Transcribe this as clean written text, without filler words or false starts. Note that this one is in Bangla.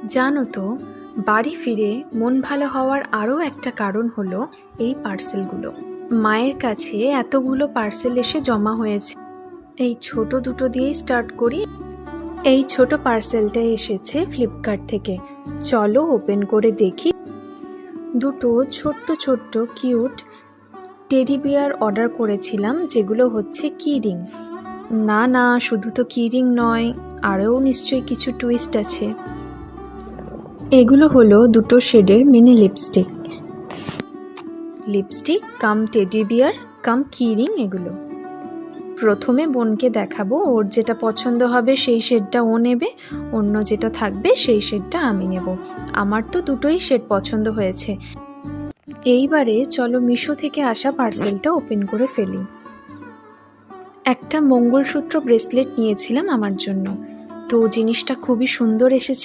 জানো তো, বাড়ি ফিরে মন ভালো হওয়ার আরও একটা কারণ হলো এই পার্সেলগুলো। মায়ের কাছে এতগুলো পার্সেল এসে জমা হয়েছে। এই ছোট দুটো দিয়েই স্টার্ট করি। এই ছোট পার্সেলটা এসেছে ফ্লিপকার্ট থেকে। চলো ওপেন করে দেখি। দুটো ছোট্ট ছোট্ট কিউট টেডি বিয়ার অর্ডার করেছিলাম, যেগুলো হচ্ছে কি রিং। না না, শুধু তো কি রিং নয়, আরও নিশ্চয়ই কিছু টুইস্ট আছে। এগুলো হলো দুটো শেডের মিনি লিপস্টিক কাম টেডি বিয়ার কাম কিরিং। এগুলো প্রথমে বোনকে দেখাবো, ওর যেটা পছন্দ হবে সেই শেডটা ও নেবে, অন্য যেটা থাকবে সেই শেডটা আমি নেব। আমার তো দুটোই শেড পছন্দ হয়েছে। এইবারে চলো মিশো থেকে আসা পার্সেলটা ওপেন করে ফেলি। একটা মঙ্গলসূত্র ব্রেসলেট নিয়েছিলাম আমার জন্য, তো জিনিসটা খুবই সুন্দর এসেছে।